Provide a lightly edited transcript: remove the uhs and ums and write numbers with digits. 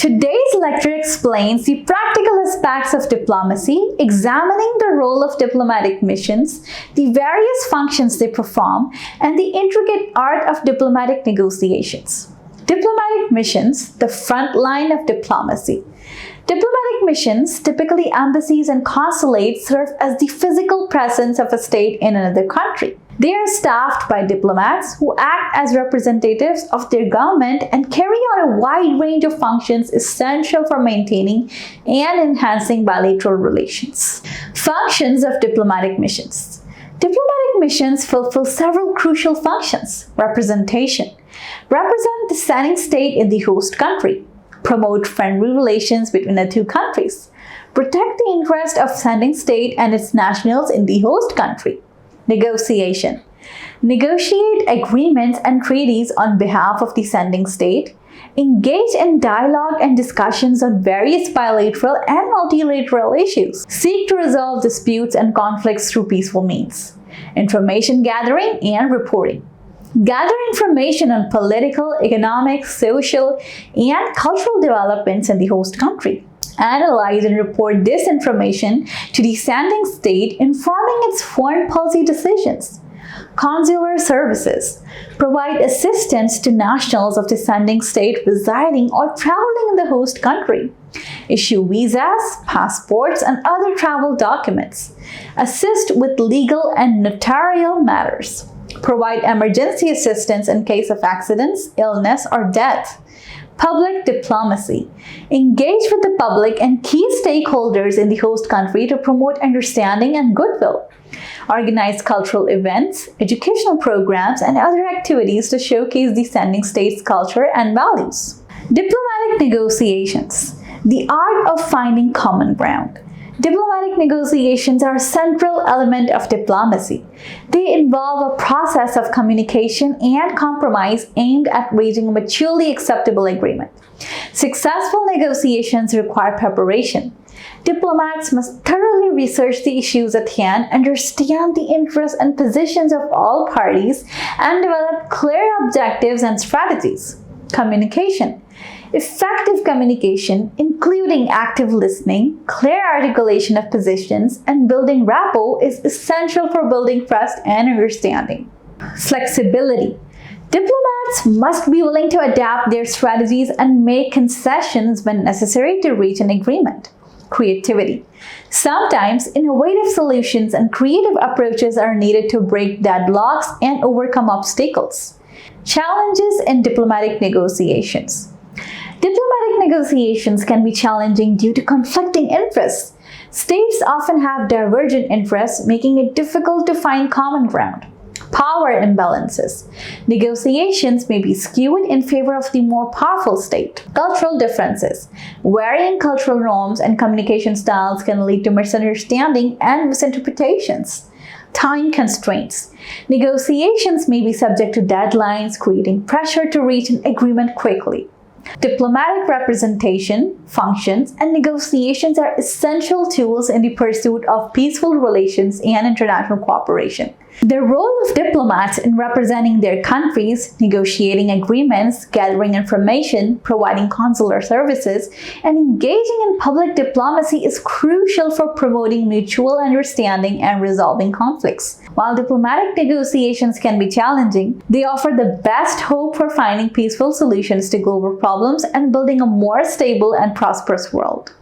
Today's lecture explains the practical aspects of diplomacy, examining the role of diplomatic missions, the various functions they perform, and the intricate art of diplomatic negotiations. Diplomatic missions, the front line of diplomacy. Diplomatic missions, typically embassies and consulates, serve as the physical presence of a state in another country. They are staffed by diplomats who act as representatives of their government and carry out a wide range of functions essential for maintaining and enhancing bilateral relations. Functions of diplomatic missions. Diplomatic missions fulfill several crucial functions. Representation. Represent the sending state in the host country. Promote friendly relations between the two countries. Protect the interest of sending state and its nationals in the host country. Negotiation. Negotiate agreements and treaties on behalf of the sending state. Engage in dialogue and discussions on various bilateral and multilateral issues. Seek to resolve disputes and conflicts through peaceful means. Information gathering and reporting. Gather information on political, economic, social, and cultural developments in the host country. Analyze and report this information to the sending state, informing its foreign policy decisions. Consular services. Provide assistance to nationals of the sending state residing or traveling in the host country. Issue visas, passports, and other travel documents. Assist with legal and notarial matters. Provide emergency assistance in case of accidents, illness, or death. Public diplomacy. Engage with the public and key stakeholders in the host country to promote understanding and goodwill. Organize cultural events, educational programs, and other activities to showcase the sending state's culture and values. Diplomatic negotiations. The art of finding common ground. Diplomatic negotiations are a central element of diplomacy. They involve a process of communication and compromise aimed at reaching a mutually acceptable agreement. Successful negotiations require preparation. Diplomats must thoroughly research the issues at hand, understand the interests and positions of all parties, and develop clear objectives and strategies. Communication. Effective communication, including active listening, clear articulation of positions, and building rapport, is essential for building trust and understanding. Flexibility. Diplomats must be willing to adapt their strategies and make concessions when necessary to reach an agreement. Creativity. Sometimes, innovative solutions and creative approaches are needed to break deadlocks and overcome obstacles. Challenges in diplomatic negotiations. Diplomatic negotiations can be challenging due to conflicting interests. States often have divergent interests, making it difficult to find common ground. Power imbalances. Negotiations may be skewed in favor of the more powerful state. Cultural differences. Varying cultural norms and communication styles can lead to misunderstanding and misinterpretations. Time constraints. Negotiations may be subject to deadlines, creating pressure to reach an agreement quickly. Diplomatic representation, functions, and negotiations are essential tools in the pursuit of peaceful relations and international cooperation. The role of diplomats in representing their countries, negotiating agreements, gathering information, providing consular services, and engaging in public diplomacy is crucial for promoting mutual understanding and resolving conflicts. While diplomatic negotiations can be challenging, they offer the best hope for finding peaceful solutions to global problems and building a more stable and prosperous world.